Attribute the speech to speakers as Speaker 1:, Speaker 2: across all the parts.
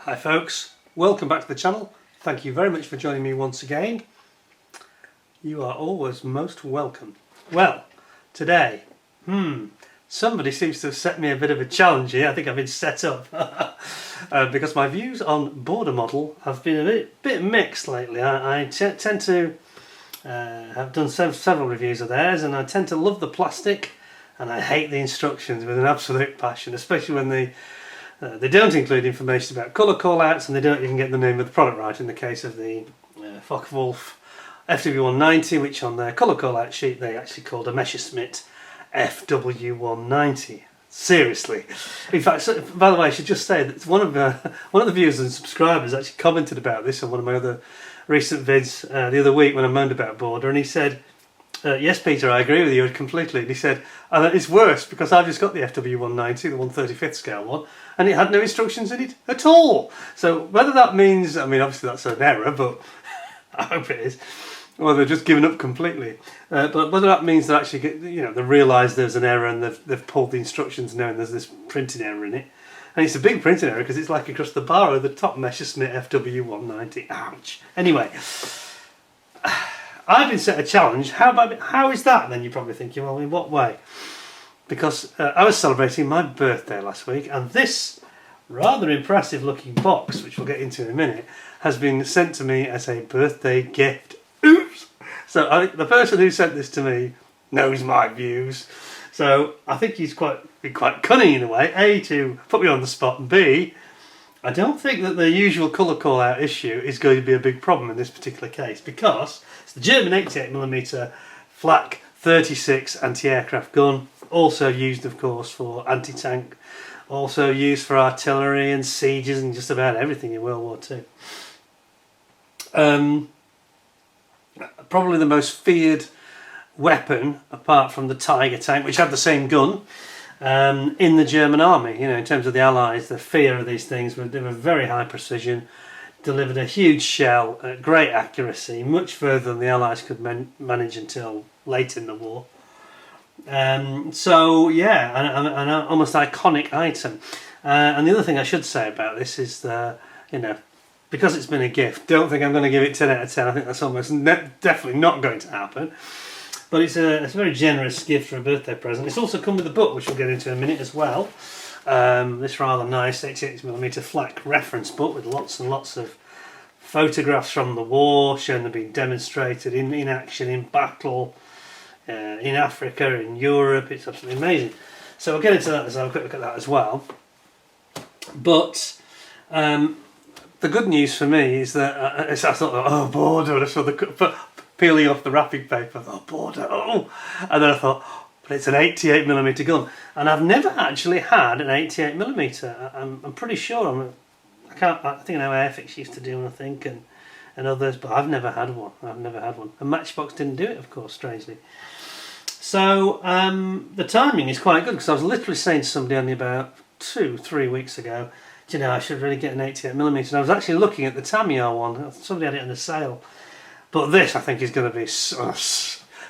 Speaker 1: Hi folks, welcome back to the channel. Thank you very much for joining me once again. You are always most welcome. Well, today, somebody seems to have set me a bit of a challenge here. I think I've been set up because my views on border model have been a bit mixed lately. I tend to have done several reviews of theirs, and I tend to love the plastic and I hate the instructions with an absolute passion, especially when they don't include information about colour callouts, and they don't even get the name of the product right. In the case of the Focke-Wulf FW190, which on their colour callout sheet they actually called a Messerschmitt FW190. Seriously. In fact, by the way, I should just say that one of the viewers and subscribers actually commented about this on one of my other recent vids the other week when I moaned about border, and he said, yes, Peter, I agree with you completely. And he said, it's worse because I've just got the FW190, the 1/35th scale one, and it had no instructions in it at all. So whether that means, I mean, obviously that's an error, but I hope it is, or they're just given up completely. But whether that means they actually get, they realise there's an error and they've pulled the instructions knowing there's this printing error in it. And it's a big printing error because it's like across the bar of the top Messerschmitt FW190. Ouch. Anyway. I've been set a challenge. How is that then? You're probably thinking, well, in what way? Because I was celebrating my birthday last week, and this rather impressive looking box, which we'll get into in a minute, has been sent to me as a birthday gift. Oops! So the person who sent this to me knows my views. So I think he's been quite cunning in a way. A, to put me on the spot, and B, I don't think that the usual colour call out issue is going to be a big problem in this particular case, because it's the German 88mm Flak 36 anti-aircraft gun, also used of course for anti-tank, also used for artillery and sieges and just about everything in World War II. Probably the most feared weapon, apart from the Tiger tank, which had the same gun, in the German army. In terms of the Allies, the fear of these things, they were very high precision, delivered a huge shell at great accuracy, much further than the Allies could manage until late in the war. So yeah, an almost iconic item. And the other thing I should say about this is that, because it's been a gift, don't think I'm going to give it 10 out of 10. I think that's almost definitely not going to happen. But it's a very generous gift for a birthday present. It's also come with a book, which we'll get into in a minute as well. This rather nice 88mm Flak reference book with lots and lots of photographs from the war, showing them being demonstrated in action, in battle, in Africa, in Europe. It's absolutely amazing. So we'll get into that as I'll have a quick look at that as well. But the good news for me is that I thought, oh, border, I saw peeling off the wrapping paper, I thought, border, oh! And then I thought, but it's an 88mm gun. And I've never actually had an 88mm. I'm pretty sure, I think I know Airfix used to do one, I think, and others, but I've never had one. And Matchbox didn't do it, of course, strangely. So the timing is quite good, because I was literally saying to somebody only about 2-3 weeks ago, I should really get an 88mm. And I was actually looking at the Tamiya one. Somebody had it on a sale. But this, I think, is going to be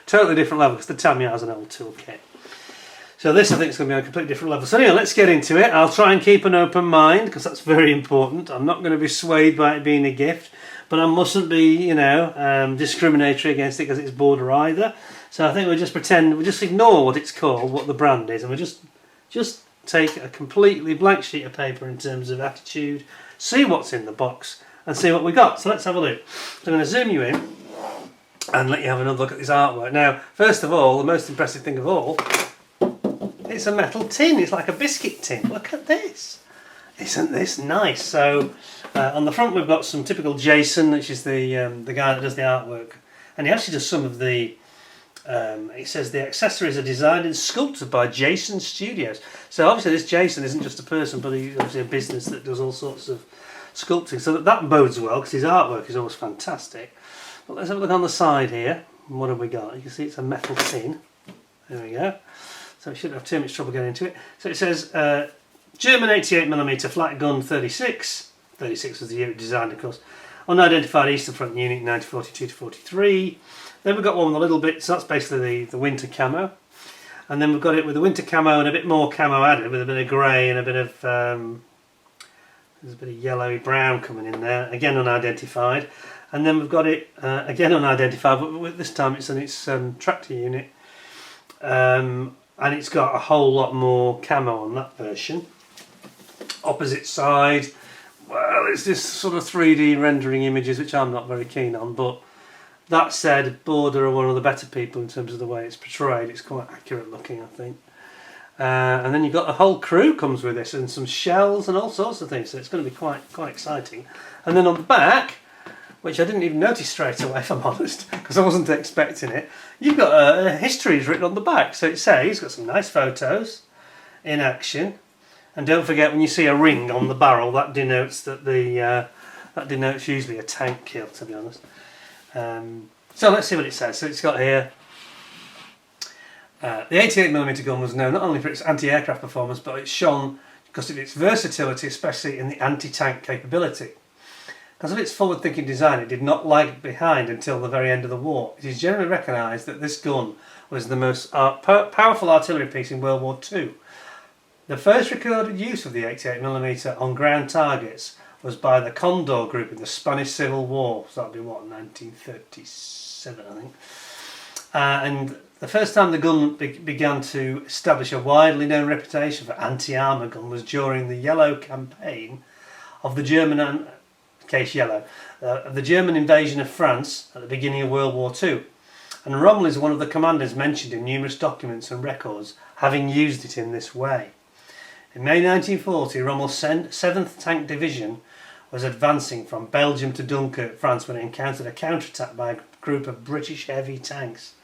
Speaker 1: totally different level, because the Tamiya has an old toolkit. So this, I think, is going to be on a completely different level. So anyway, let's get into it. I'll try and keep an open mind, because that's very important. I'm not going to be swayed by it being a gift, but I mustn't be, discriminatory against it because it's border either. So I think we'll just ignore what it's called, what the brand is, and we'll just take a completely blank sheet of paper in terms of attitude, see what's in the box, and see what we got. So let's have a look. So I'm going to zoom you in and let you have another look at this artwork. Now, first of all, the most impressive thing of all, it's a metal tin. It's like a biscuit tin. Look at this. Isn't this nice? So on the front we've got some typical Jason, which is the guy that does the artwork, and he actually does some of the. It says the accessories are designed and sculpted by Jason Studios. So obviously this Jason isn't just a person, but he's obviously a business that does all sorts of sculpting. So that bodes well, because his artwork is always fantastic. But let's have a look on the side here. What have we got? You can see it's a metal tin. There we go. So we shouldn't have too much trouble getting into it. So it says German 88mm Flak gun 36. 36 was the year it designed, of course. Unidentified Eastern Front unit 1942 to 43. Then we've got one with a little bit, so that's basically the winter camo. And then we've got it with the winter camo and a bit more camo added, with a bit of grey and a bit of There's a bit of yellowy brown coming in there, again unidentified. And then we've got it again unidentified, but this time it's on its tractor unit. And it's got a whole lot more camo on that version. Opposite side, well, it's this sort of 3D rendering images which I'm not very keen on, but that said, Border are one of the better people in terms of the way it's portrayed. It's quite accurate looking, I think. And then you've got the whole crew comes with this, and some shells and all sorts of things, so it's going to be quite exciting. And then on the back, which I didn't even notice straight away, if I'm honest, because I wasn't expecting it, you've got histories written on the back. So it says, it's got some nice photos in action. And don't forget, when you see a ring on the barrel, that denotes that that denotes usually a tank kill, to be honest. So let's see what it says. So it's got here, the 88mm gun was known not only for its anti-aircraft performance, but it's shone because of its versatility, especially in the anti-tank capability. Because of its forward-thinking design, it did not lag behind until the very end of the war. It is generally recognised that this gun was the most powerful artillery piece in World War II. The first recorded use of the 88mm on ground targets was by the Condor Group in the Spanish Civil War. So that would be what, 1937, I think. And the first time the gun began to establish a widely known reputation for anti-armour gun was during the Yellow campaign of the German, in case yellow, the German invasion of France at the beginning of World War II. And Rommel is one of the commanders mentioned in numerous documents and records, having used it in this way. In May 1940, Rommel's 7th Tank Division was advancing from Belgium to Dunkirk, France, when it encountered a counterattack by a group of British heavy tanks.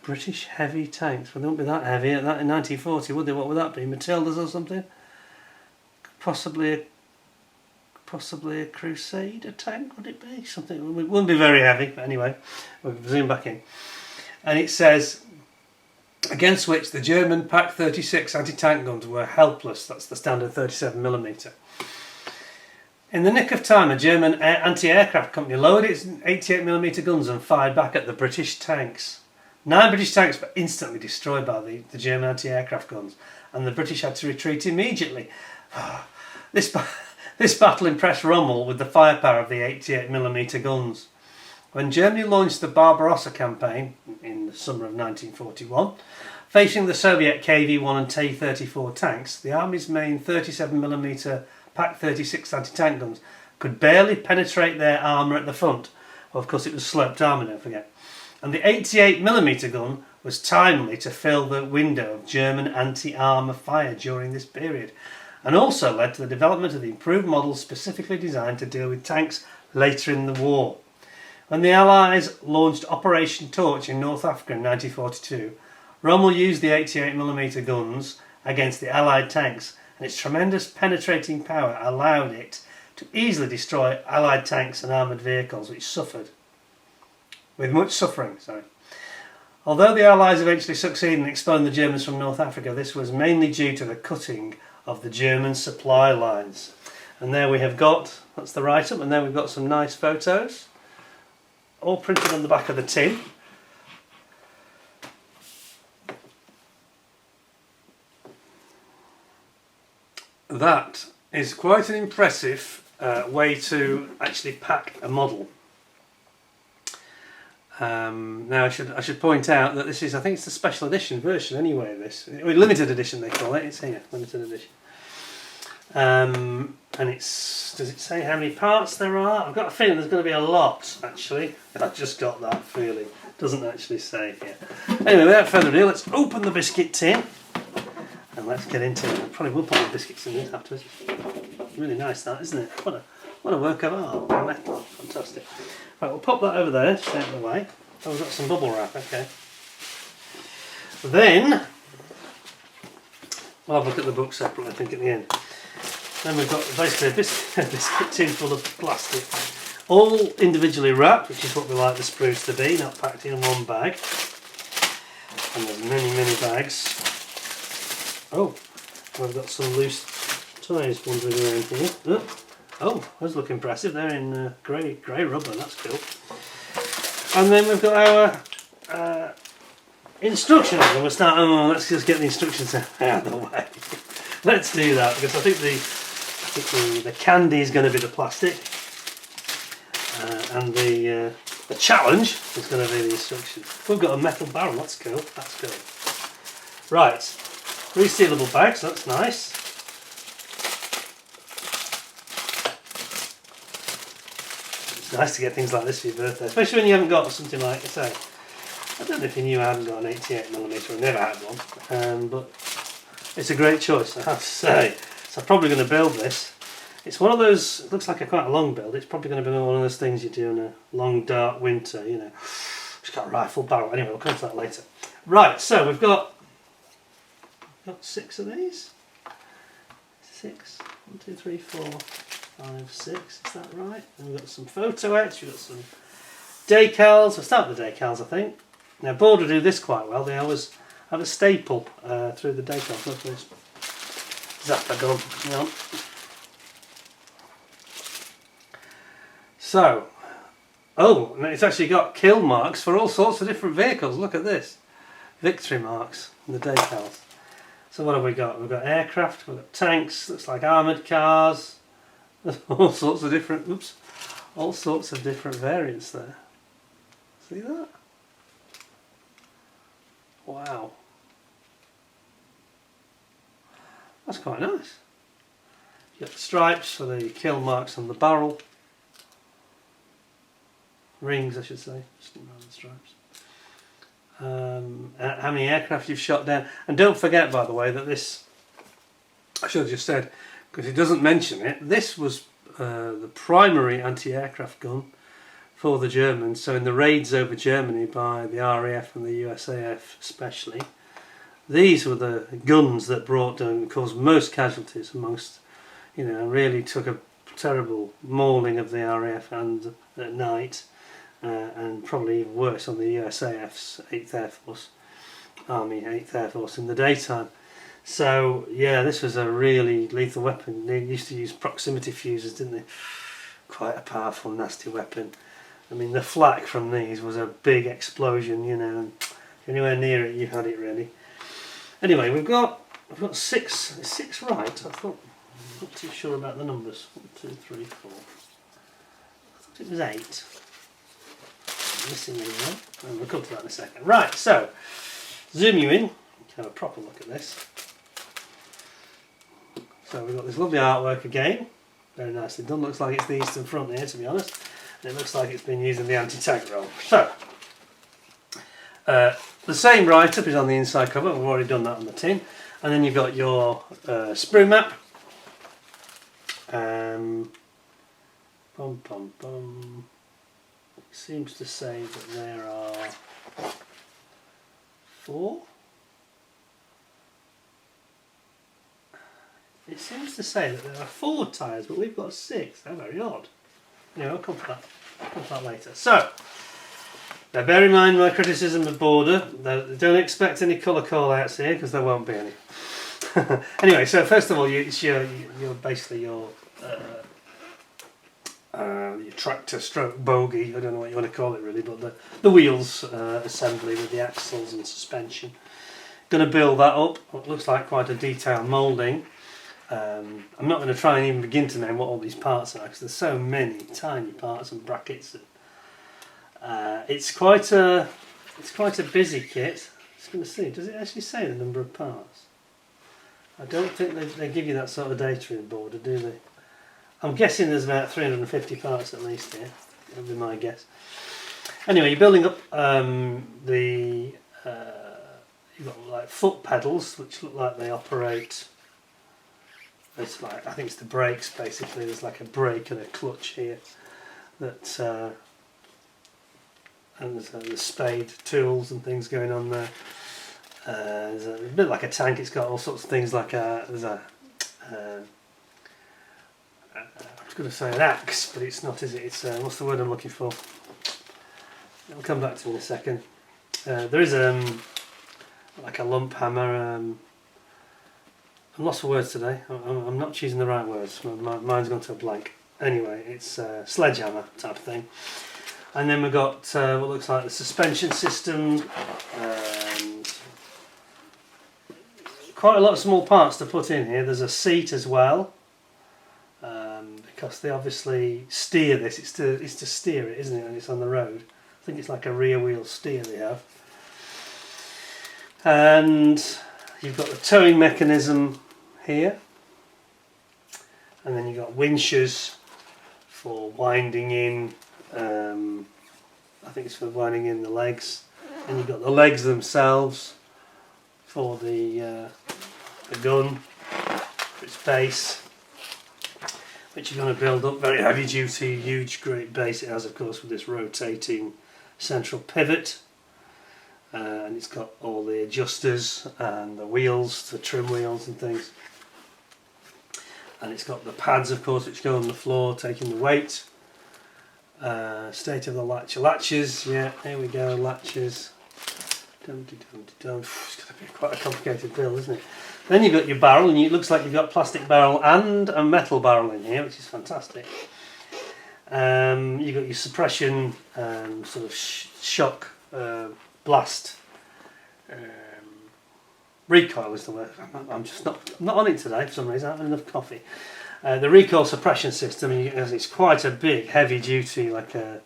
Speaker 1: British heavy tanks? Well, they wouldn't be that heavy at that in 1940, would they? What would that be? Matildas or something? Possibly a Crusader tank, would it be? Something. It wouldn't be very heavy, but anyway, we'll zoom back in. And it says, against which the German Pak-36 anti-tank guns were helpless. That's the standard 37mm. In the nick of time, a German anti-aircraft company lowered its 88mm guns and fired back at the British tanks. 9 British tanks were instantly destroyed by the German anti-aircraft guns, and the British had to retreat immediately. This battle impressed Rommel with the firepower of the 88mm guns. When Germany launched the Barbarossa campaign in the summer of 1941, facing the Soviet KV-1 and T-34 tanks, the Army's main 37mm Pak-36 anti-tank guns could barely penetrate their armour at the front. Well, of course it was sloped armour, don't forget. And the 88mm gun was timely to fill the window of German anti-armour fire during this period, and also led to the development of the improved models specifically designed to deal with tanks later in the war. When the Allies launched Operation Torch in North Africa in 1942, Rommel used the 88mm guns against the Allied tanks, and its tremendous penetrating power allowed it to easily destroy Allied tanks and armoured vehicles, which suffered with much suffering. Although the Allies eventually succeeded in expelling the Germans from North Africa, this was mainly due to the cutting of the German supply lines. And there we have got, that's the write-up, and then we've got some nice photos, all printed on the back of the tin. That is quite an impressive way to actually pack a model. Now I should point out that this is, I think it's the special edition version anyway. This limited edition they call it. It's here, limited edition. And it's, does it say how many parts there are? I've got a feeling there's going to be a lot actually. I've just got that feeling. It doesn't actually say here. Anyway, without further ado, let's open the biscuit tin and let's get into it. I probably will put the biscuits in this afterwards. Really nice that, isn't it? What a work of art. Metal, fantastic. Right, we'll pop that over there, just out of the way. Oh, we've got some bubble wrap, okay. Then, we'll have a look at the book separately, I think, at the end. Then we've got basically a biscuit tin full of plastic, all individually wrapped, which is what we like the Sprues to be, not packed in one bag. And there's many bags. Oh, we've got some loose ties wandering around here. Oh, those look impressive. They're in grey rubber. That's cool. And then we've got our instructions. And we'll start. Oh, let's just get the instructions out of the way. let's do that, because I think the candy is going to be the plastic, and the challenge is going to be the instructions. We've got a metal barrel. That's cool. That's cool. Right, resealable bags. That's nice. It's nice to get things like this for your birthday, especially when you haven't got something like, say, I don't know if you knew I hadn't got an 88mm, I never had one, but it's a great choice, I have to say. So I'm probably going to build this. It's one of those, it looks like quite a long build, it's probably going to be one of those things you do in a long dark winter, you know. It's got a rifle barrel, anyway we'll come to that later. Right, so we've got 6 of these. 6, 1, 2, 3, 4, 5, 6, is that right? And we've got some photo etch, we've got some decals. We'll start with the decals, I think. Now, Border do this quite well. They always have a staple through the decals. Look at this. Zapper gun. Hang on. So, oh, and it's actually got kill marks for all sorts of different vehicles. Look at this. Victory marks in the decals. So what have we got? We've got aircraft, we've got tanks, looks like armoured cars. There's all sorts of different, all sorts of different variants there. See that? Wow. That's quite nice. You've got the stripes for the kill marks on the barrel. Rings, I should say, just around the stripes. How many aircraft you've shot down. And don't forget, by the way, that this, I should have just said, because it doesn't mention it, this was the primary anti-aircraft gun for the Germans. So in the raids over Germany by the RAF and the USAF especially, these were the guns that brought down, caused most casualties amongst, you know, and really took a terrible mauling of the RAF and at night, and probably even worse on the USAF's 8th Air Force, Army 8th Air Force in the daytime. So yeah, this was a really lethal weapon. They used to use proximity fuses, didn't they? Quite a powerful, nasty weapon. I mean, the flak from these was a big explosion, you know, and anywhere near it, you had it really. Anyway, we've got 6. Is 6 right? I thought, I'm not too sure about the numbers. 1, 2, 3, 4. I thought it was 8. I'm missing one, and we'll come to that in a second. Right, so zoom you in. You can have a proper look at this. So we've got this lovely artwork again, very nicely done. Looks like it's the Eastern Front here, to be honest. And it looks like it's been used in the anti-tank role. So, the same write-up is on the inside cover. We've already done that on the tin. And then you've got your sprue map. It seems to say that there are 4. It seems to say that there are 4 tyres, but we've got 6. They're very odd. Anyway, I'll come to that. Later. So, now bear in mind my criticism of Border. Don't expect any colour call-outs here, because there won't be any. Anyway, so first of all, it's your basically your tractor stroke bogie. I don't know what you want to call it really, but the wheels assembly with the axles and suspension. Going to build that up. It looks like quite a detailed moulding. I'm not going to try and even begin to name what all these parts are, because there's so many tiny parts and brackets. And, it's quite a busy kit. Just going to see. Does it actually say the number of parts? I don't think they give you that sort of data in Border, do they? I'm guessing there's about 350 parts at least here. That'll be my guess. Anyway, you're building up you've got like foot pedals, which look like they operate. It's like, I think it's the brakes basically. There's like a brake and a clutch here. That and there's the spade tools and things going on there. There's a bit like a tank. It's got all sorts of things like I was going to say an axe, but it's not, is it? It's what's the word I'm looking for? It'll come back to me in a second. There is like a lump hammer. I'm lost for words today. I'm not choosing the right words. My mind's gone to a blank. Anyway, it's a sledgehammer type of thing. And then we've got what looks like the suspension system, and quite a lot of small parts to put in here. There's a seat as well, because they obviously steer this. It's to steer it, isn't it? And it's on the road. I think it's like a rear wheel steer they have. And you've got the towing mechanism here, and then you've got winches for winding in. I think it's for winding in the legs, and you've got the legs themselves for the gun, for its base, which you're going to build up. Very heavy duty, huge, great base it has, of course, with this rotating central pivot, and it's got all the adjusters and the wheels, the trim wheels and things, and it's got the pads, of course, which go on the floor taking the weight. State of the latches, yeah, here we go, latches. It's going to be quite a complicated build, isn't it? Then you've got your barrel, and it looks like you've got a plastic barrel and a metal barrel in here, which is fantastic. You've got your suppression, sort of shock blast recoil is the word. I'm just not on it today for some reason. I haven't had enough coffee. The recoil suppression system, it's quite a big, heavy duty, like a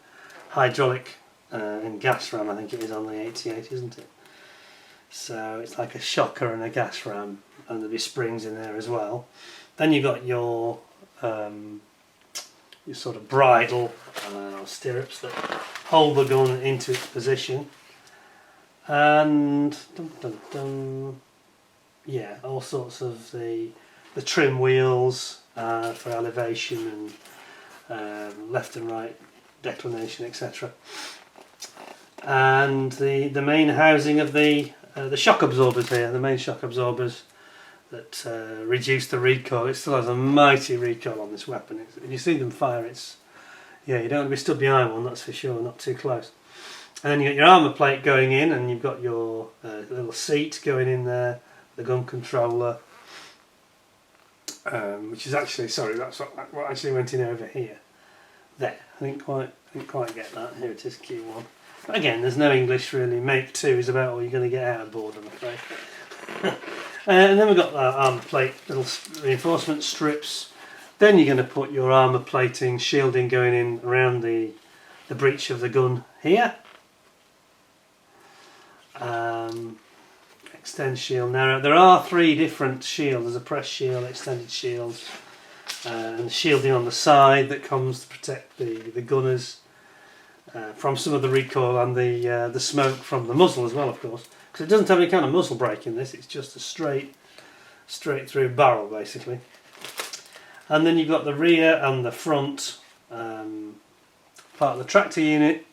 Speaker 1: hydraulic and gas ram. I think it is on the 88, isn't it? So it's like a shocker and a gas ram, and there'll be springs in there as well. Then you've got your sort of bridle stirrups that hold the gun into its position, and yeah, all sorts of the trim wheels for elevation and left and right declination, etc. And the main housing of the shock absorbers here, the main shock absorbers that reduce the recoil. It still has a mighty recoil on this weapon. If you see them fire, yeah, you don't want to be stood behind one, that's for sure, not too close. And then you've got your armour plate going in, and you've got your little seat going in there, the gun controller, which is actually, sorry, that's what actually went in over here. There, I didn't quite get that. Here it is, Q1. But again, there's no English really. Make 2 is about all you're going to get out of board, I'm afraid. And then we've got that armour plate, little reinforcement strips. Then you're going to put your armour plating, shielding going in around the breech of the gun here. Extend shield narrow. There are 3 different shields. There's a press shield, extended shield, and shielding on the side that comes to protect the gunners from some of the recoil and the smoke from the muzzle as well, of course, because it doesn't have any kind of muzzle brake in this. It's just a straight through barrel basically. And then you've got the rear and the front part of the tractor unit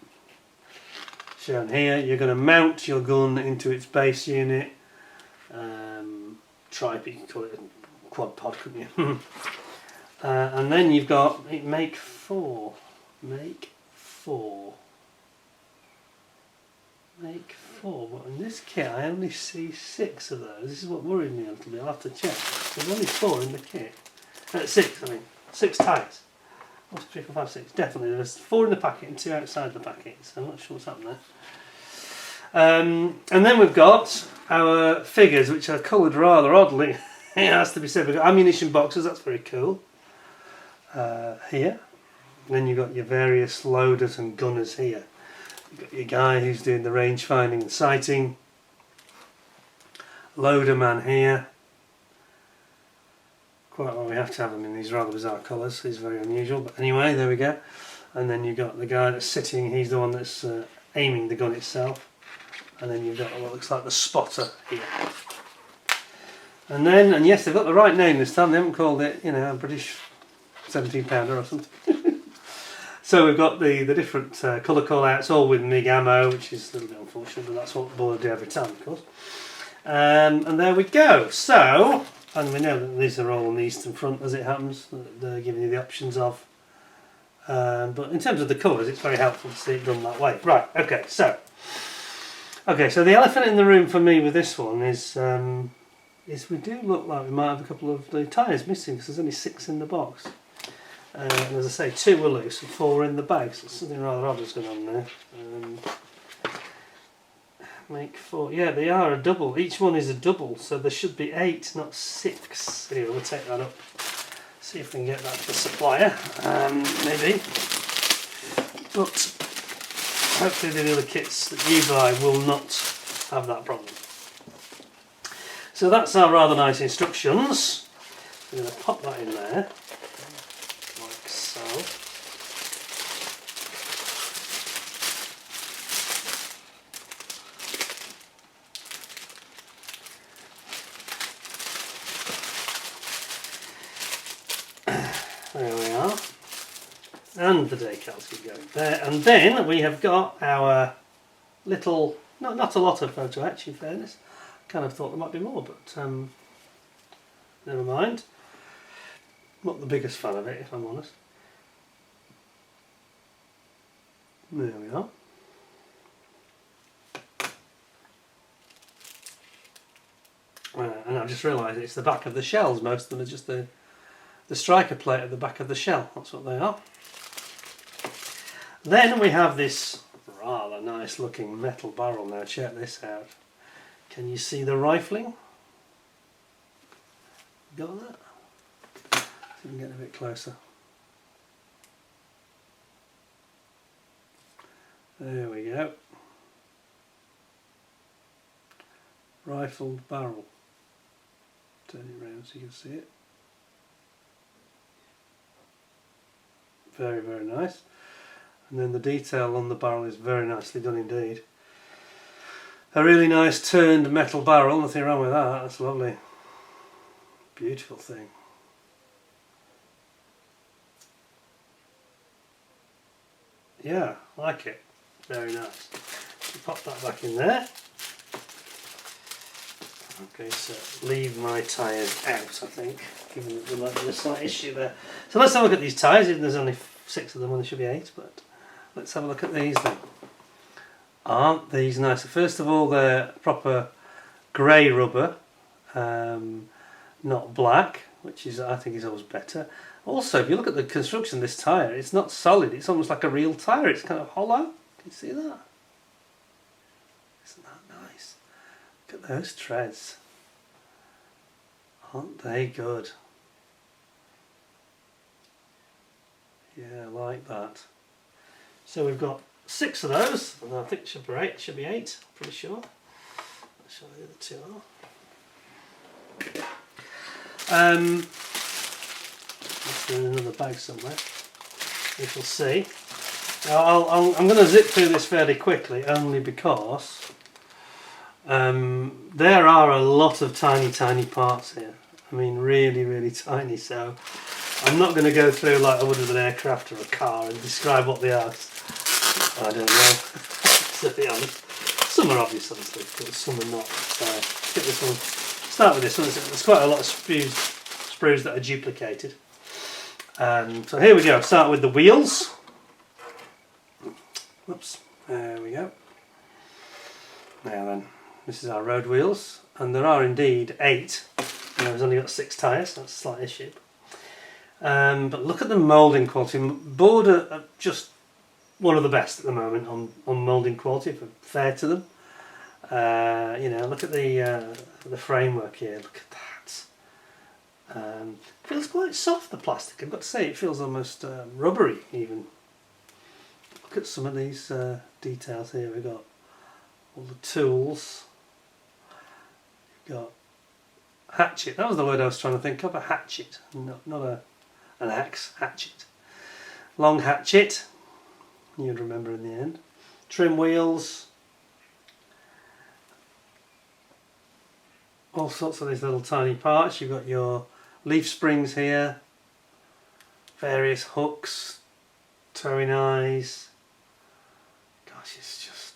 Speaker 1: shown here. You're going to mount your gun into its base unit, tripod, you could call it a quad pod, couldn't you? And then you've got make 4. But in this kit I only see 6 of those. This is what worried me a little bit. I'll have to check. There's only 4 in the kit. 6, I mean. 6 tyres. What's 3, 4, 5, 6? Definitely. There's 4 in the packet and 2 outside the packet. So I'm not sure what's happened there. And then we've got our figures, which are coloured rather oddly. It has to be said. We've got ammunition boxes. That's very cool. Here. Then you've got your various loaders and gunners here. You've got your guy who's doing the range finding and sighting. Loader man here. Quite well, we have to have them in these rather bizarre colours. He's very unusual, but anyway, there we go. And then you've got the guy that's sitting. He's the one that's aiming the gun itself. And then you've got what looks like the spotter here. And then, and yes, they've got the right name this time. They haven't called it, a British 17-pounder or something. So we've got the different colour call-outs, all with MIG ammo, which is a little bit unfortunate, but that's what Boyle do every time, of course. And there we go. So, and we know that these are all on the eastern front, as it happens. They're giving you the options of. But in terms of the colours, it's very helpful to see it done that way. Right, okay, so the elephant in the room for me with this one is we do look like we might have a couple of the tyres missing, because there's only 6 in the box. And as I say, 2 were loose and 4 were in the bag, so something rather odd has gone on there. make 4. Yeah, they are a double. Each one is a double, so there should be 8, not 6. Anyway, we'll take that up. See if we can get that to the supplier. Maybe. But hopefully the other kits that you buy will not have that problem. So that's our rather nice instructions. I'm going to pop that in there, like so. There we are. And the decals can go there. And then we have got our little, not a lot of photo etch in fairness. Kind of thought there might be more, but never mind. Not the biggest fan of it, if I'm honest. There we are. And I've just realised it's the back of the shells. Most of them are just the striker plate at the back of the shell. That's what they are. Then we have this rather nice looking metal barrel. Now check this out. Can you see the rifling? Got that? See if we can get a bit closer. There we go. Rifled barrel. Turn it around so you can see it. Very, very nice. And then the detail on the barrel is very nicely done indeed. A really nice turned metal barrel, nothing wrong with that, that's lovely. Beautiful thing. Yeah, like it. Very nice. Pop that back in there. Okay, so leave my tyres out, I think, given that there might be a slight issue there. So let's have a look at these tyres, even there's only 6 of them and there should be 8, but let's have a look at these then. Aren't these nice? First of all, they're proper grey rubber, not black, which is, I think, is always better. Also, if you look at the construction of this tyre, it's not solid, it's almost like a real tyre, it's kind of hollow. Can you see that? Isn't that nice? Look at those treads. Aren't they good? Yeah, I like that. So we've got 6 of those, and I think it should be 8, pretty sure. Let's show you the 2 are. That's in another bag somewhere. We shall see. Now, I'm going to zip through this fairly quickly, only because there are a lot of tiny parts here. I mean, really, really tiny. So I'm not going to go through like I would with an aircraft or a car and describe what they are. I don't know, to be honest. Some are obvious, obviously, but some are not. So let's get this one. Start with this one. There's quite a lot of sprues that are duplicated. So here we go. Start with the wheels. Whoops. There we go. Now then, this is our road wheels, and there are indeed 8. There's only got 6 tyres. That's a slight issue. But look at the moulding quality. Board are just one of the best at the moment on moulding quality, if I'm fair to them. You know, look at the framework here. Look at that. Feels quite soft, the plastic. I've got to say, it feels almost rubbery even. Look at some of these details here. We've got all the tools. We've got hatchet. That was the word I was trying to think of. A hatchet, not an axe. Hatchet. Long hatchet. You'd remember in the end. Trim wheels. All sorts of these little tiny parts. You've got your leaf springs here. Various hooks. Towing eyes. Gosh, it's just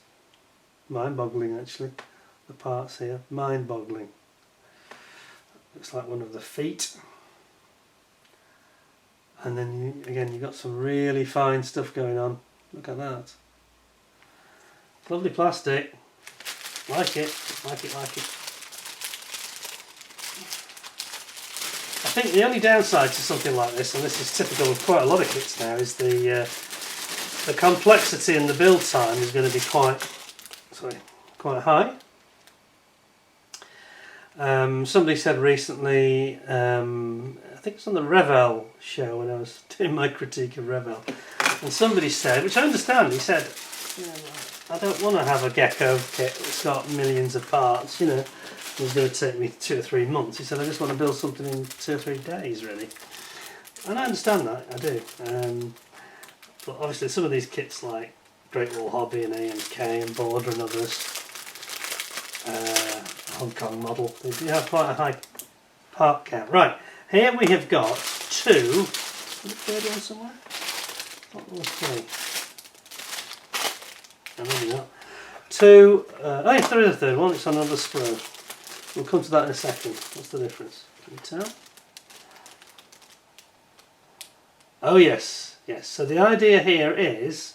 Speaker 1: mind-boggling actually. The parts here. Mind-boggling. Looks like one of the feet. And then again you've got some really fine stuff going on. Look at that. Lovely plastic. Like it. Like it, like it. I think the only downside to something like this, and this is typical of quite a lot of kits now, is the complexity and the build time is going to be quite quite high. Somebody said recently, I think it was on the Revell show when I was doing my critique of Revell, and somebody said, which I understand, he said, I don't want to have a gecko kit that's got millions of parts, you know, it's going to take me 2 or 3 months. He said, I just want to build something in 2 or 3 days, really. And I understand that, I do. But obviously some of these kits like Great Wall Hobby and A&K and Border and others, Hong Kong model, they do have quite a high part count. Right, here we have got 2, is the third one somewhere? What will 3? No, maybe not. 2, oh yes, there is a third one, it's on another sprue. We'll come to that in a second. What's the difference? Can you tell? Oh yes, yes. So the idea here is,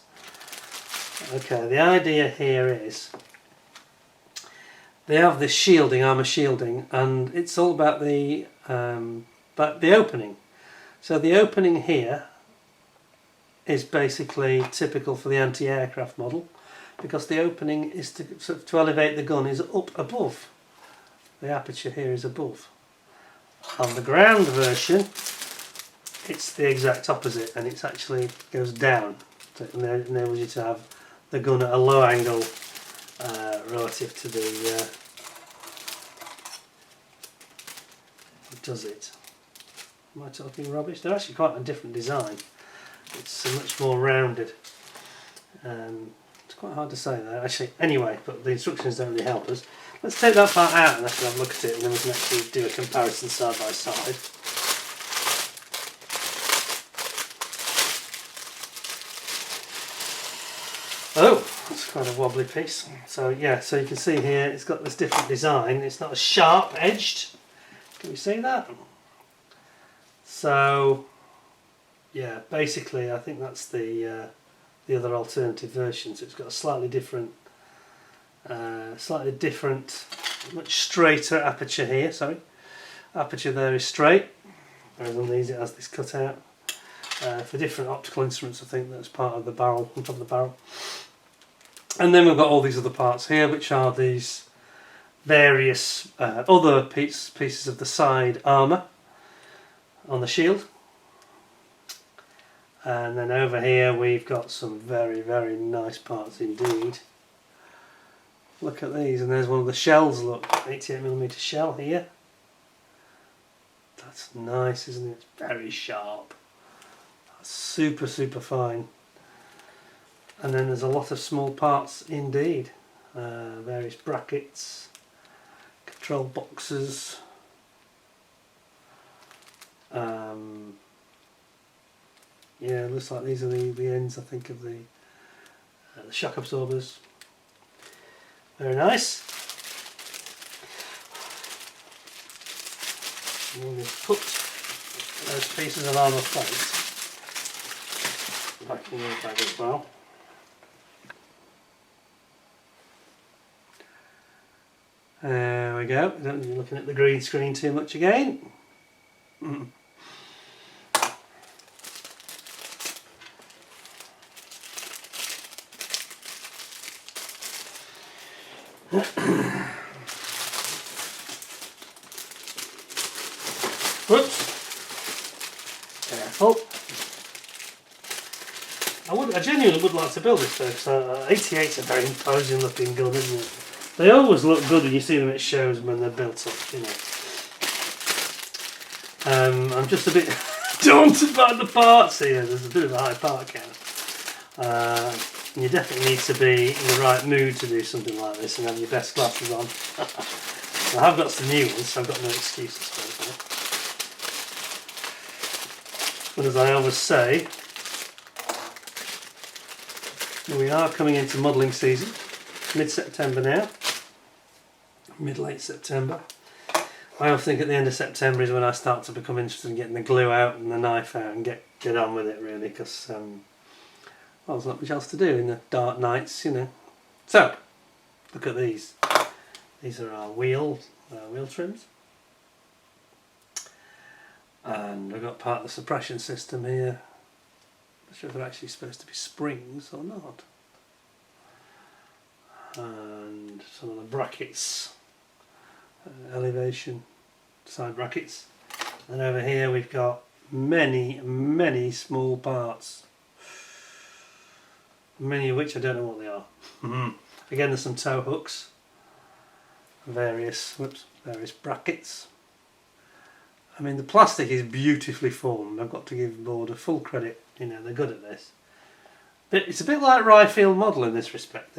Speaker 1: they have this shielding, armour shielding, and it's all about the opening. So the opening here is basically typical for the anti-aircraft model, because the opening is to elevate the gun is up above. The aperture here is above. On the ground version, it's the exact opposite, and it actually goes down. So it enables you to have the gun at a low angle relative to the does it. Am I talking rubbish? They're actually quite a different design. It's much more rounded. It's quite hard to say that actually. Anyway, but the instructions don't really help us. Let's take that part out and actually have a look at it, and then we can actually do a comparison side by side. Oh, that's quite a wobbly piece. So yeah, so you can see here it's got this different design. It's not as sharp edged. Can you see that? So yeah, basically I think that's the other alternative version. So it's got a slightly different, much straighter aperture here. Sorry, aperture there is straight, whereas on these it has this cut out. For different optical instruments, I think that's part of the barrel, on top of the barrel. And then we've got all these other parts here, which are these various other pieces of the side armour on the shield. And then over here we've got some very, very nice parts indeed. Look at these, and there's one of the shells, look, 88mm shell here. That's nice, isn't it? It's very sharp. That's super, super fine. And then there's a lot of small parts indeed. Various brackets, control boxes. Yeah, it looks like these are the ends, I think, of the shock absorbers. Very nice. And we've put those pieces of armour plate back in the bag as well. There we go. Don't need to be looking at the green screen too much again. Whoops. Careful. I genuinely would like to build this though, because 88's a very imposing looking gun, isn't it? They always look good when you see them at shows when they're built up, you know. I'm just a bit daunted by the parts here. There's a bit of a high part count. You definitely need to be in the right mood to do something like this and have your best glasses on. I have got some new ones, so I've got no excuse, I suppose. But as I always say, we are coming into modelling season, mid-September now, mid-late September. I always think at the end of September is when I start to become interested in getting the glue out and the knife out and get on with it really, because well, there's not much else to do in the dark nights, you know. So, look at these. These are our wheel trims. And we've got part of the suppression system here. I'm not sure if they're actually supposed to be springs or not. and some of the brackets, elevation side brackets, and over here we've got many small parts, many of which I don't know what they are. Again, there's some tow hooks, various brackets. I mean, the plastic is beautifully formed. I've got to give the board a full credit, you know, they're good at this. But it's a bit like Ryefield model in this respect.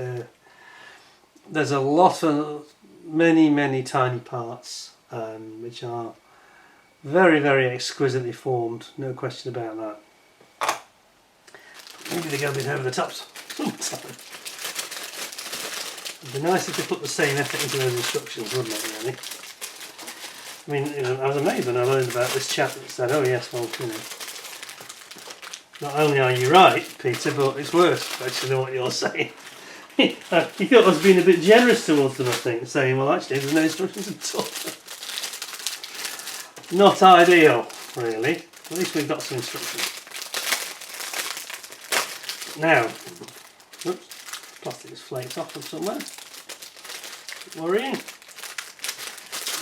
Speaker 1: There's a lot of many tiny parts which are very exquisitely formed, no question about that. Maybe they go a bit over the top sometimes. It'd be nice if they put the same effort into those instructions, wouldn't it, really? I mean, you know, I was amazed when I learned about this chap that said, oh yes, well, you know, not only are you right, Peter, but it's worse, actually, than what you're saying. He thought I was being a bit generous towards them, I think, saying, well, actually, there's no instructions at all. Not ideal, really. At least we've got some instructions. Now, oops, plastic has flaked off from somewhere. Worrying.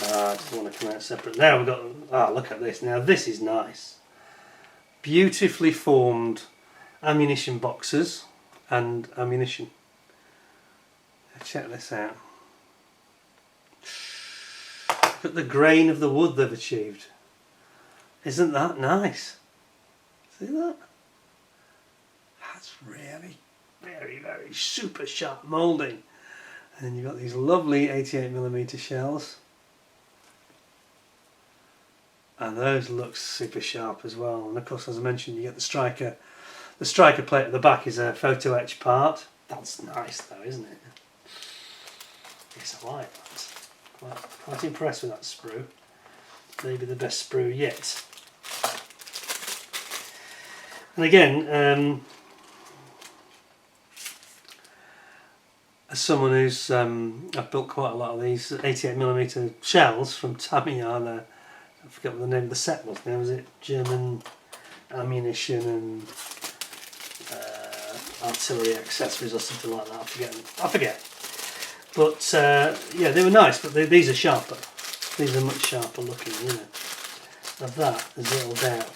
Speaker 1: I just want to come out separate. Now we've got, look at this. Now this is nice. Beautifully formed ammunition boxes and ammunition. Check this out. Look at the grain of the wood they've achieved. Isn't that nice? See that? That's really very super sharp moulding. And then you've got these lovely 88mm shells. And those look super sharp as well. And of course, as I mentioned, you get the striker. The striker plate at the back is a photo etch part. That's nice though, isn't it? Yes, I like that. Quite impressed with that sprue. Maybe the best sprue yet. And again, as someone who's I've built quite a lot of these 88mm shells from Tamiya. I forget what the name of the set was now. Was it German ammunition and artillery accessories or something like that? I forget. But yeah, they were nice. But these are sharper. These are much sharper looking. You know, of that there's little doubt.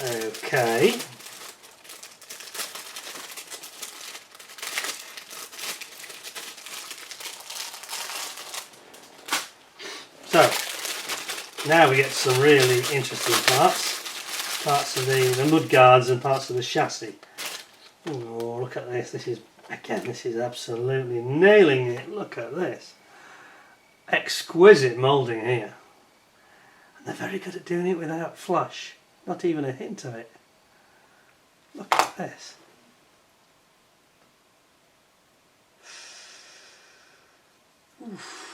Speaker 1: Okay. So, now we get some really interesting parts of the mud guards and parts of the chassis. Oh, look at this, this is absolutely nailing it, look at this. Exquisite moulding here. And they're very good at doing it without flash, not even a hint of it. Look at this. Oof.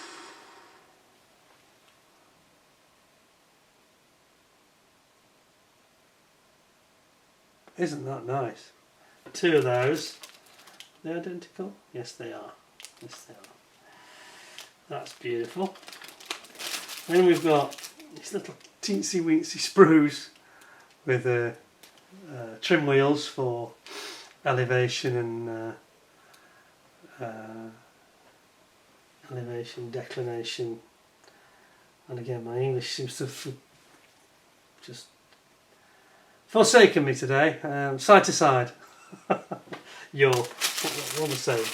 Speaker 1: Isn't that nice? Two of those. They're identical? Yes they are. Yes they are. That's beautiful. Then we've got these little teensy weensy sprues with trim wheels for elevation and elevation, declination, and again my English seems to have just forsaken me today. Side to side. What am I saying?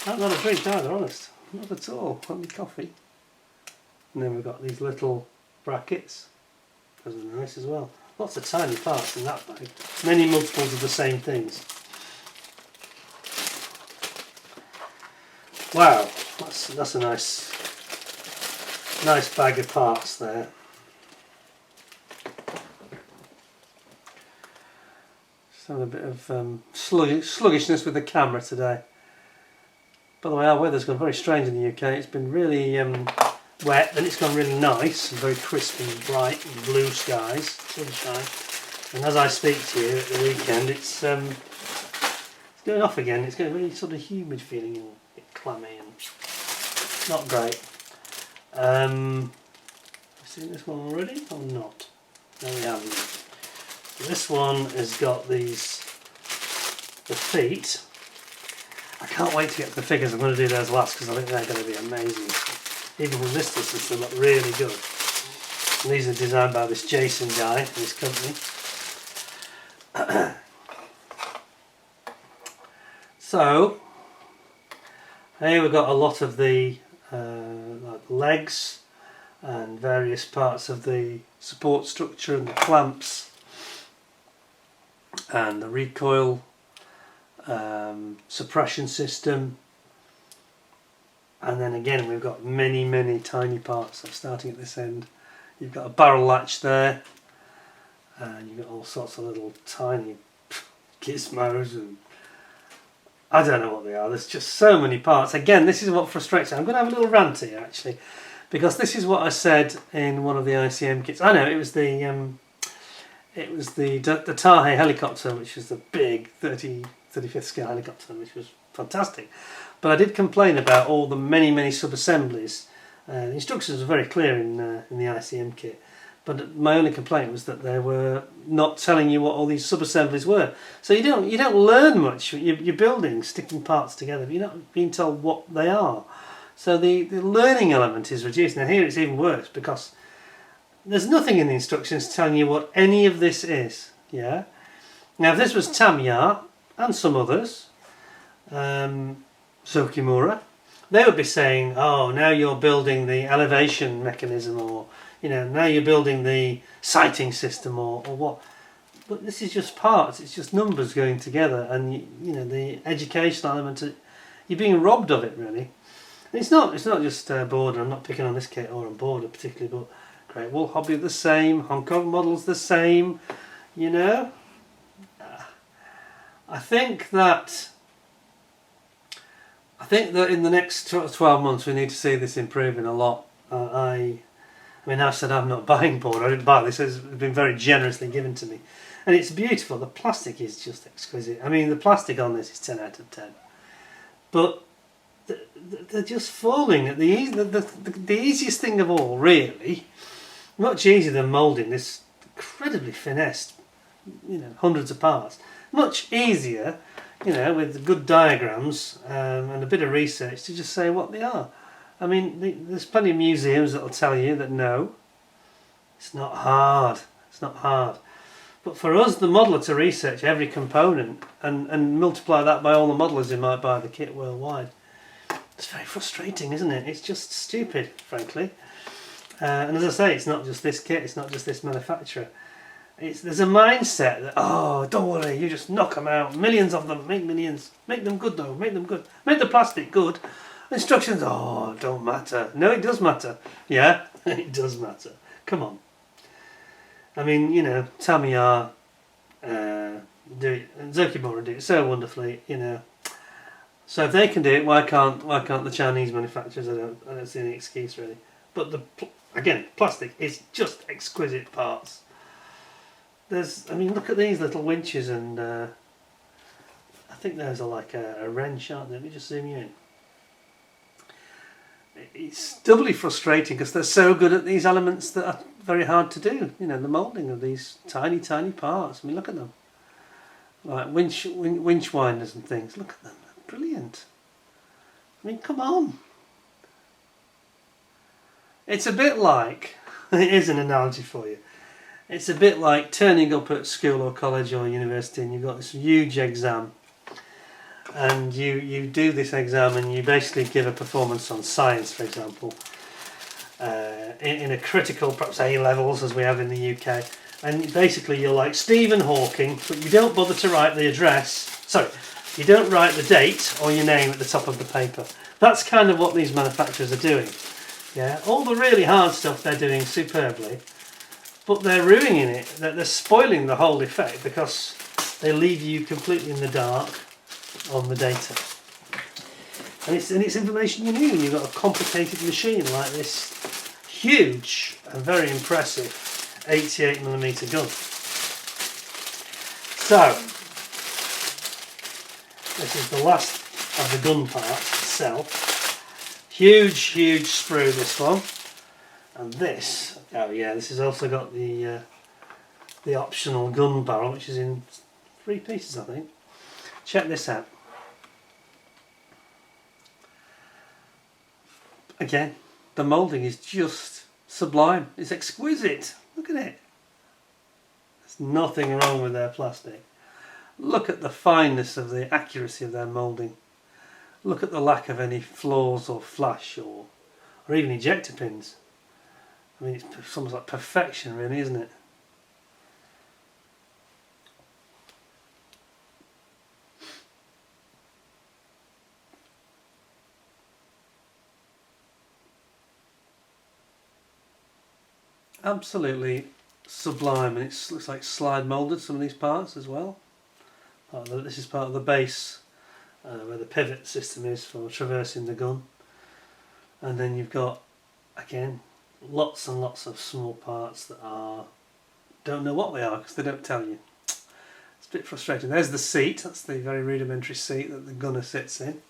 Speaker 1: I'm not a drink either, honest. Not at all. Only coffee. And then we've got these little brackets. Those are nice as well. Lots of tiny parts in that bag. Many multiples of the same things. Wow, that's a nice bag of parts there. Just having a bit of sluggishness with the camera today. By the way, our weather's gone very strange in the UK. It's been really wet, then it's gone really nice and very crisp and bright and blue skies, sunshine. And as I speak to you at the weekend, it's going off again. It's getting really sort of humid feeling and a bit clammy and not great. Have you seen this one already or not? No, we haven't. This one has got the feet I can't wait to get the figures. I'm going to do those last because I think they're going to be amazing. Even from this distance, they look really good. And these are designed by this Jason guy and his company. So here we've got a lot of the like legs and various parts of the support structure and the clamps and the recoil suppression system, and then again we've got many tiny parts. So starting at this end, you've got a barrel latch there, and you've got all sorts of little tiny gizmos, and I don't know what they are. There's just so many parts. Again, this is what frustrates me. I'm going to have a little rant here actually, because this is what I said in one of the ICM kits. I know it was the Tahe helicopter, which is the big 35th scale helicopter, which was fantastic. But I did complain about all the many sub-assemblies. The instructions were very clear in the ICM kit, but my only complaint was that they were not telling you what all these sub-assemblies were. So you don't learn much. You're building, sticking parts together, but you're not being told what they are. So the learning element is reduced. Now here it's even worse because there's nothing in the instructions telling you what any of this is. Yeah. Now if this was Tamiya and some others, Zokimura, they would be saying, oh, now you're building the elevation mechanism, or now you're building the sighting system, or what. But this is just parts. It's just numbers going together, and the educational element. You're being robbed of it, really. And it's not just Border. I'm not picking on this kit or on Border particularly, but Great Wall Hobby the same. Hong Kong models the same. I think that in the next 12 months we need to see this improving a lot. I mean, I said I'm not buying Border. I didn't buy this. It's been very generously given to me, and it's beautiful. The plastic is just exquisite. I mean, the plastic on this is 10 out of 10. But they're just falling at the easiest thing of all, really. Much easier than moulding this incredibly finessed, hundreds of parts. Much easier, with good diagrams and a bit of research to just say what they are. I mean, there's plenty of museums that will tell you that no, it's not hard. It's not hard. But for us, the modeller, to research every component and multiply that by all the modellers who might buy the kit worldwide, it's very frustrating, isn't it? It's just stupid, frankly. And as I say, it's not just this kit. It's not just this manufacturer. There's a mindset that, oh, don't worry, you just knock them out, millions of them, make millions, make them good though, make them good, make the plastic good. Instructions, oh, don't matter. No, it does matter. Yeah, it does matter. Come on. I mean, Tamiya do it, and Zokimura do it so wonderfully, So if they can do it, why can't the Chinese manufacturers? I don't see any excuse really. But again, plastic is just exquisite parts. Look at these little winches, and I think those are like a wrench, aren't they? Let me just zoom you in. It's doubly frustrating because they're so good at these elements that are very hard to do. The moulding of these tiny parts. I mean, look at them. Like winch winders and things. Look at them. They're brilliant. I mean, come on. It's a bit like, here's an analogy for you. It's a bit like turning up at school or college or university and you've got this huge exam, and you do this exam and you basically give a performance on science, for example, in a critical, perhaps A levels as we have in the UK, and basically you're like Stephen Hawking, but you don't bother to write the address, you don't write the date or your name at the top of the paper. That's kind of what these manufacturers are doing. Yeah, all the really hard stuff they're doing superbly, but they're ruining it. They're spoiling the whole effect because they leave you completely in the dark on the data. And it's information you need when you've got a complicated machine like this huge and very impressive 88mm gun. So, this is the last of the gun part itself. Huge sprue, this one. And this, this has also got the optional gun barrel, which is in 3 pieces, I think. Check this out. again, the moulding is just sublime. It's exquisite. Look at it. There's nothing wrong with their plastic. Look at the fineness of the accuracy of their moulding. Look at the lack of any flaws or flash or even ejector pins. I mean, it's almost like perfection, really, isn't it? Absolutely sublime, and it looks like slide moulded, some of these parts as well. This is part of the base where the pivot system is for traversing the gun, and then you've got, again, lots and lots of small parts that don't know what they are because they don't tell you. It's a bit frustrating. There's the seat. That's the very rudimentary seat that the gunner sits in.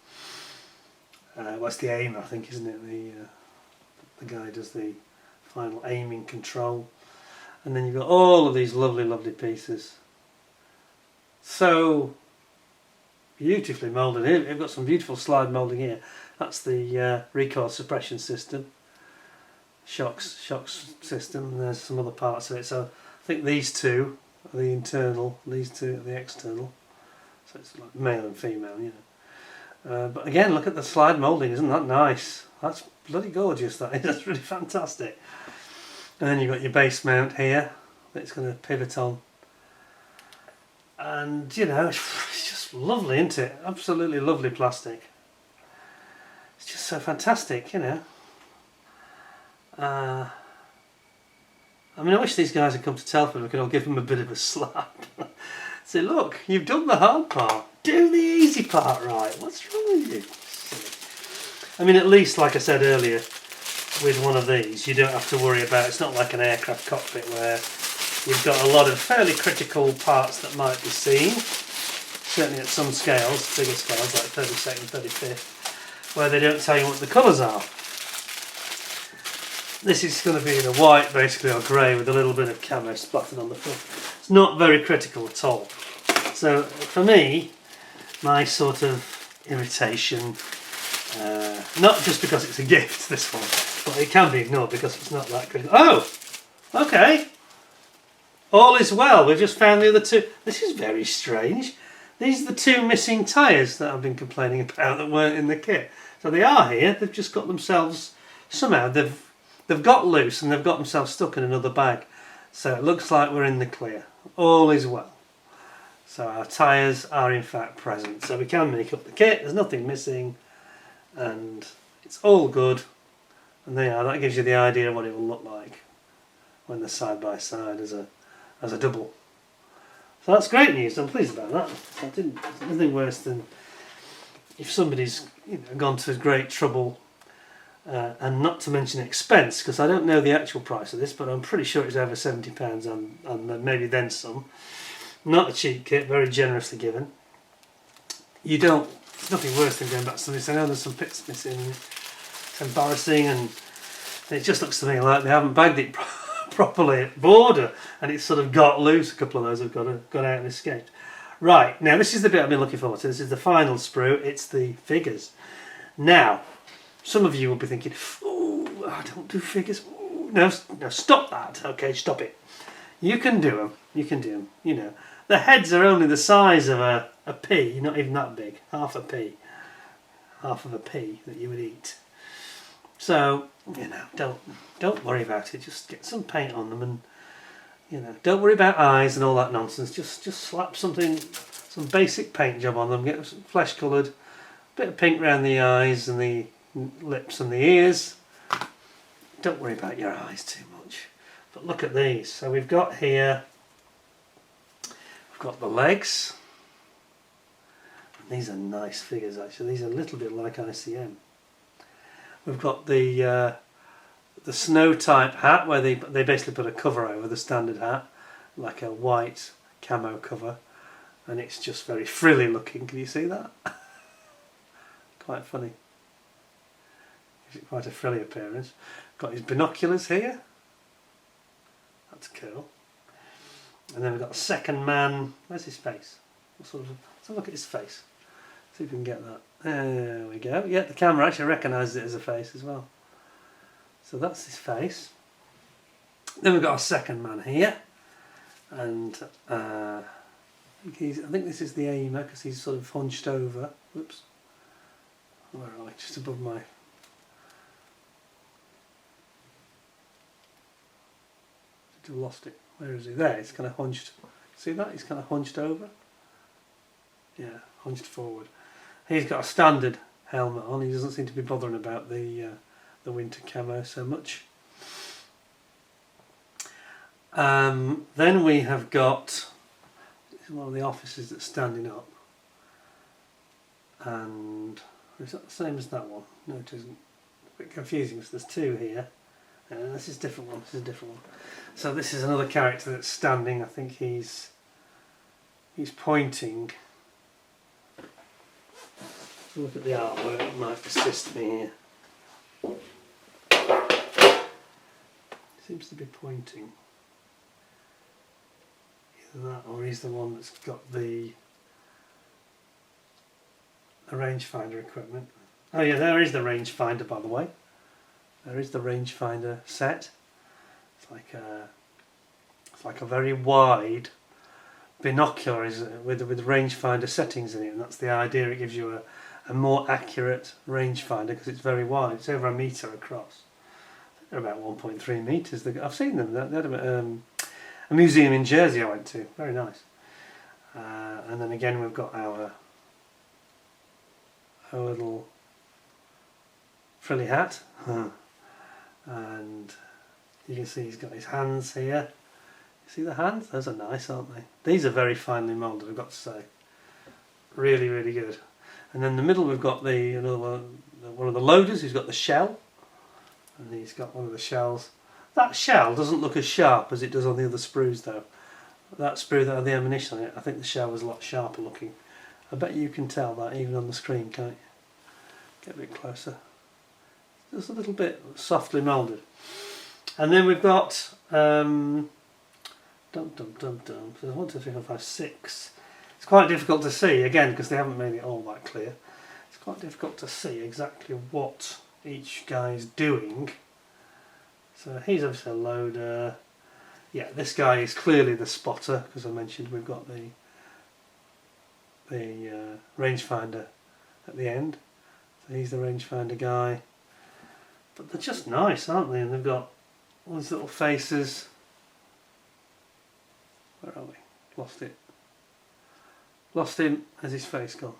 Speaker 1: What's the aim, I think, isn't it? The guy does the final aiming control, and then you've got all of these lovely pieces, so beautifully moulded. Here we've got some beautiful slide moulding here. That's the recoil suppression system, shocks system, and there's some other parts of it. So I think these two are the internal, these two are the external, so it's like male and female, you know. But again, look at the slide moulding. Isn't that nice? That's bloody gorgeous, that is. That's really fantastic. And then you've got your base mount here that it's going to pivot on. And, you know, it's just lovely, isn't it? Absolutely lovely plastic. It's just so fantastic, you know. I mean, I wish these guys had come to Telford. We could all give them a bit of a slap. Say, look, you've done the hard part. Do the easy part right. What's wrong with you? I mean, at least, like I said earlier, with one of these, you don't have to worry about, it's not like an aircraft cockpit where you've got a lot of fairly critical parts that might be seen, certainly at some scales, bigger scales like 32nd, 35th, where they don't tell you what the colours are. This is going to be the white, basically, or grey with a little bit of camo splattered on the front. It's not very critical at all. So, for me, my sort of irritation, not just because it's a gift, this one, but it can be ignored because it's not that critical. Oh! Okay! All is well, we've just found the other two. This is very strange. These are the two missing tyres that I've been complaining about that weren't in the kit. So they are here, they've just got themselves, somehow they've got loose and they've got themselves stuck in another bag. So it looks like we're in the clear. All is well. So our tyres are in fact present. So we can make up the kit, there's nothing missing, and it's all good. And there you are, that gives you the idea of what it will look like when they're side by side as a double. So that's great news, I'm pleased about that. There's nothing worse than if somebody's gone to great trouble, and not to mention expense, because I don't know the actual price of this, but I'm pretty sure it's over £70 and maybe then some. Not a cheap kit, very generously given. There's nothing worse than going back to somebody saying, oh, there's some bits missing. It's embarrassing, and it just looks to me like they haven't bagged it properly at border, and it's sort of got loose. A couple of those have got out and escaped. Right, now this is the bit I've been looking forward to. This is the final sprue. It's the figures. Now, some of you will be thinking, oh, I don't do figures. Ooh, no, stop that. Okay, stop it. You can do them. You can do them. You know, the heads are only the size of a pea, not even that big. Half a pea. Half of a pea that you would eat. So, don't worry about it. Just get some paint on them, and don't worry about eyes and all that nonsense. Just slap some basic paint job on them. Get flesh coloured, bit of pink around the eyes and the lips and the ears. Don't worry about your eyes too much. But look at these. So we've got here, we've got the legs. And these are nice figures actually. These are a little bit like ICM. We've got the snow type hat where they basically put a cover over the standard hat, like a white camo cover, and it's just very frilly looking. Can you see that? Quite funny. Gives it quite a frilly appearance. Got his binoculars here. That's cool. And then we've got a second man. Where's his face? Let's have a look at his face. See if we can get that. There we go. Yeah, the camera actually recognises it as a face as well. So that's his face. Then we've got our second man here, and I think this is the aimer because he's sort of hunched over. Whoops. Where are we? Just above my. I've lost it. Where is he? There. He's kind of hunched. See that? He's kind of hunched over. Yeah, hunched forward. He's got a standard helmet on. He doesn't seem to be bothering about the winter camo so much. Then we have got one of the officers that's standing up, and is that the same as that one? No, it isn't. A bit confusing because there's two here. This is a different one. This is a different one. So this is another character that's standing. I think he's pointing. Look at the artwork. It might assist me here. Seems to be pointing. Either that, or he's the one that's got the rangefinder equipment. Oh yeah, there is the rangefinder, by the way. There is the rangefinder set. It's like a very wide binocular with rangefinder settings in it, and that's the idea. It gives you a more accurate rangefinder because it's very wide. It's over 1 metre across. They're about 1.3 metres. I've seen them. They had them at a museum in Jersey I went to. Very nice. And then again we've got our little frilly hat. And you can see he's got his hands here. You see the hands? Those are nice, aren't they? These are very finely moulded, I've got to say. Really, really good. And then in the middle we've got another one of the loaders who's got the shell. And he's got one of the shells. That shell doesn't look as sharp as it does on the other sprues though. That sprue that had the ammunition on it, I think the shell was a lot sharper looking. I bet you can tell that even on the screen, can't you? Get a bit closer. Just a little bit softly moulded. And then we've got so 1, 2, 3, 4, 5, 6. It's quite difficult to see again because they haven't made it all that clear. It's quite difficult to see exactly what each guy's doing. So he's obviously a loader. Yeah, this guy is clearly the spotter because I mentioned we've got the rangefinder at the end. So he's the rangefinder guy. But they're just nice, aren't they? And they've got all these little faces. Where are we? Lost it. Lost him. Has his face gone?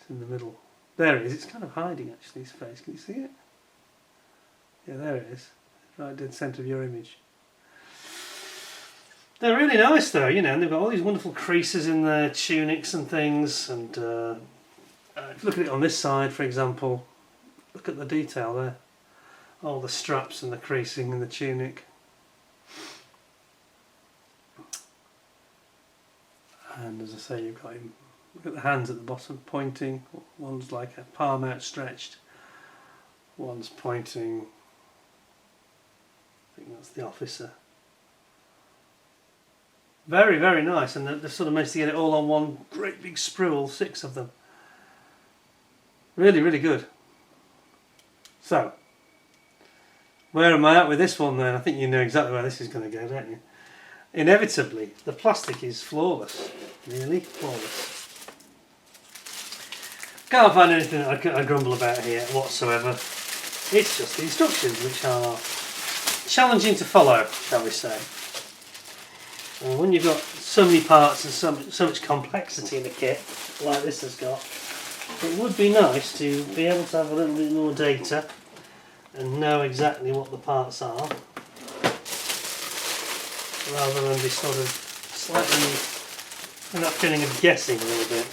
Speaker 1: It's in the middle. There it is. It's kind of hiding actually, his face. Can you see it? Yeah, there it is. Right dead centre of your image. They're really nice though, you know, and they've got all these wonderful creases in their tunics and things. And if you look at it on this side, for example, look at the detail there. All the straps and the creasing in the tunic. And as I say, you've got him. Look at the hands at the bottom, pointing. One's like a palm outstretched. One's pointing. I think that's the officer. Very, very nice, and they've sort of managed to get it all on one great big sprue, all 6 of them. Really, really good. So, where am I at with this one then? I think you know exactly where this is going to go, don't you? Inevitably, the plastic is flawless. Really flawless. Can't find anything that I grumble about here whatsoever. It's just the instructions which are challenging to follow, shall we say. And when you've got so many parts and so much complexity in a kit, like this has got, it would be nice to be able to have a little bit more data and know exactly what the parts are, rather than be sort of slightly, that feeling of guessing a little bit.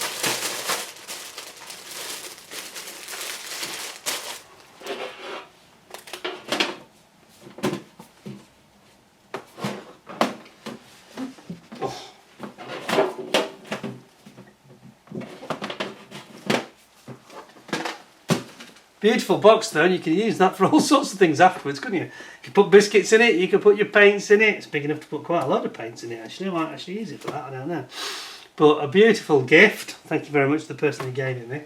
Speaker 1: Beautiful box though, and you can use that for all sorts of things afterwards, couldn't you? You can put biscuits in it, you can put your paints in it. It's big enough to put quite a lot of paints in it actually. I might actually use it for that, I don't know. But a beautiful gift. Thank you very much to the person who gave it me.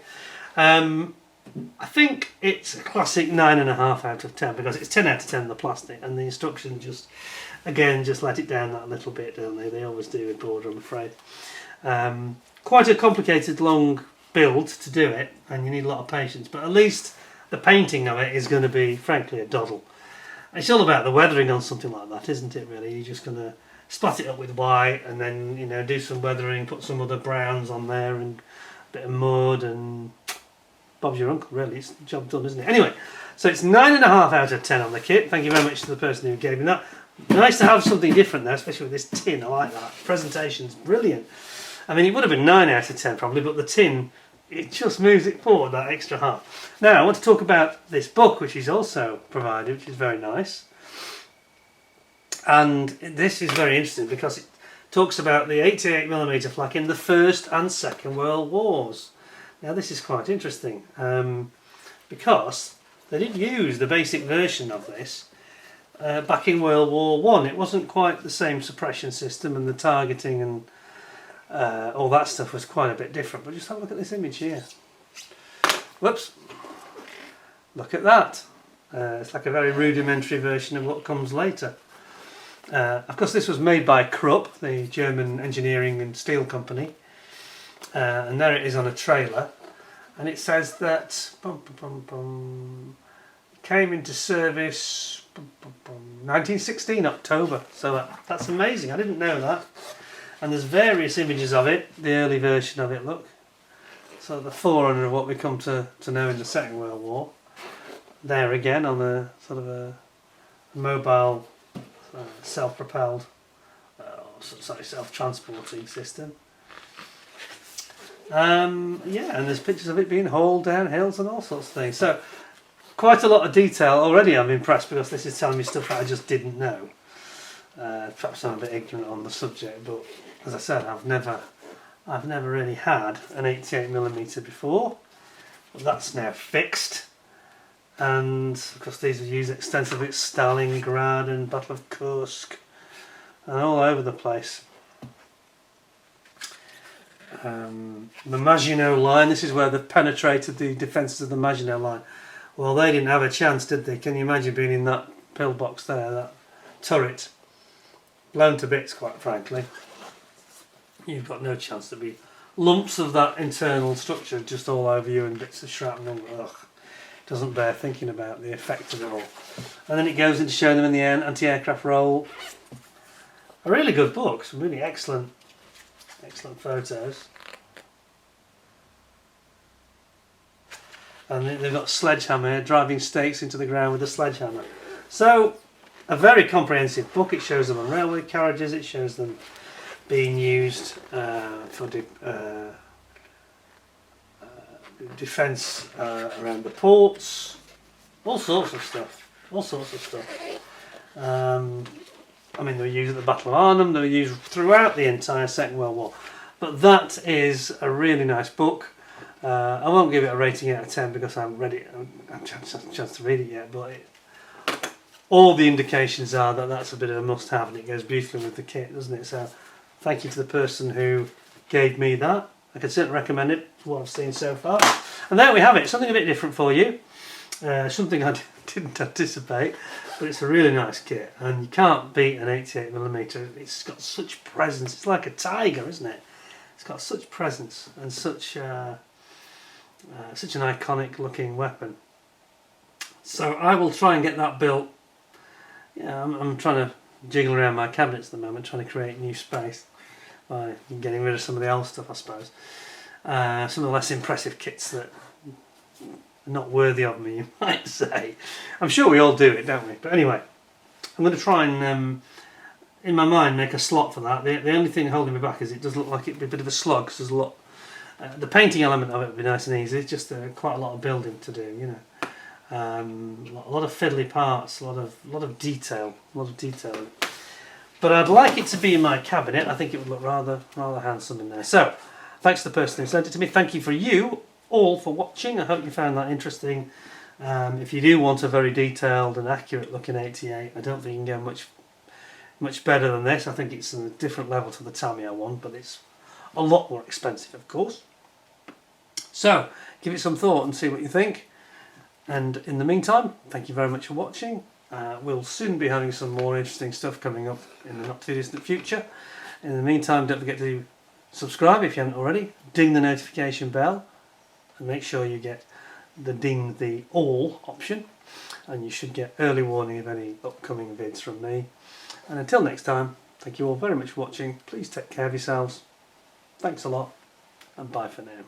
Speaker 1: I think it's a classic 9.5 out of 10 because it's 10 out of 10 the plastic, and the instructions just let it down that little bit, don't they? They always do with Border, I'm afraid. Quite a complicated long build to do it, and you need a lot of patience, but at least the painting of it is going to be, frankly, a doddle. It's all about the weathering on something like that, isn't it, really? You're just going to splat it up with white and then, you know, do some weathering, put some other browns on there and a bit of mud, and Bob's your uncle, really. It's the job done, isn't it? Anyway, so it's 9.5 out of 10 on the kit. Thank you very much to the person who gave me that. Nice to have something different there, especially with this tin. I like that. Presentation's brilliant. I mean, it would have been 9 out of 10 probably, but the tin, it just moves it forward that extra half. Now, I want to talk about this book, which is also provided, which is very nice. And this is very interesting because it talks about the 88mm flak in the First and Second World Wars. Now, this is quite interesting because they did use the basic version of this back in World War One. It wasn't quite the same suppression system, and the targeting and all that stuff was quite a bit different. But just have a look at this image here. Whoops. Look at that. It's like a very rudimentary version of what comes later. Of course, this was made by Krupp, the German engineering and steel company. And there it is on a trailer. And it says that came into service 1916 October. So that's amazing. I didn't know that. And there's various images of it, the early version of it, look. So the forerunner of what we come to know in the Second World War. There again on a sort of a mobile, self-propelled, self-transporting system. Yeah, and there's pictures of it being hauled down hills and all sorts of things. So quite a lot of detail. Already I'm impressed because this is telling me stuff that I just didn't know. Perhaps I'm a bit ignorant on the subject, but as I said, I've never really had an 88mm before. But that's now fixed, and of course these are used extensively at Stalingrad and Battle of Kursk and all over the place. The Maginot Line, this is where they've penetrated the defences of the Maginot Line. Well, they didn't have a chance, did they? Can you imagine being in that pillbox there, that turret? Blown to bits, quite frankly. You've got no chance. To be lumps of that internal structure just all over you and bits of shrapnel. Ugh, doesn't bear thinking about the effect of it all. And then it goes into showing them in the anti-aircraft role. A really good book, some really excellent photos. And they've got a sledgehammer, driving stakes into the ground with a sledgehammer. So, a very comprehensive book. It shows them on railway carriages, it shows them being used for defence around the ports, all sorts of stuff. I mean, they were used at the Battle of Arnhem, they were used throughout the entire Second World War. But that is a really nice book. I won't give it a rating out of 10 because I haven't read it, I haven't had a chance to read it yet, but all the indications are that that's a bit of a must-have, and it goes beautifully with the kit, doesn't it? So thank you to the person who gave me that. I can certainly recommend it for what I've seen so far. And there we have it, something a bit different for you. Something I didn't anticipate, but it's a really nice kit, and you can't beat an 88mm. It's got such presence. It's like a tiger, isn't it? It's got such presence and such an iconic looking weapon. So I will try and get that built. Yeah, I'm trying to jiggle around my cabinets at the moment, trying to create new space by getting rid of some of the old stuff, I suppose. Some of the less impressive kits that are not worthy of me, you might say. I'm sure we all do it, don't we? But anyway, I'm going to try and, in my mind, make a slot for that. The only thing holding me back is it does look like it'd be a bit of a slog, because there's a lot. The painting element of it would be nice and easy. It's just quite a lot of building to do, you know. A lot of fiddly parts, a lot of detail, But I'd like it to be in my cabinet. I think it would look rather handsome in there. So, thanks to the person who sent it to me. Thank you for you all for watching. I hope you found that interesting. If you do want a very detailed and accurate looking 88, I don't think you can go much better than this. I think it's a different level to the Tamiya one, but it's a lot more expensive, of course. So give it some thought and see what you think. And in the meantime, thank you very much for watching. We'll soon be having some more interesting stuff coming up in the not too distant future. In the meantime, don't forget to subscribe if you haven't already. Ding the notification bell and make sure you get the ding the all option, and you should get early warning of any upcoming vids from me. And until next time, thank you all very much for watching. Please take care of yourselves. Thanks a lot, and bye for now.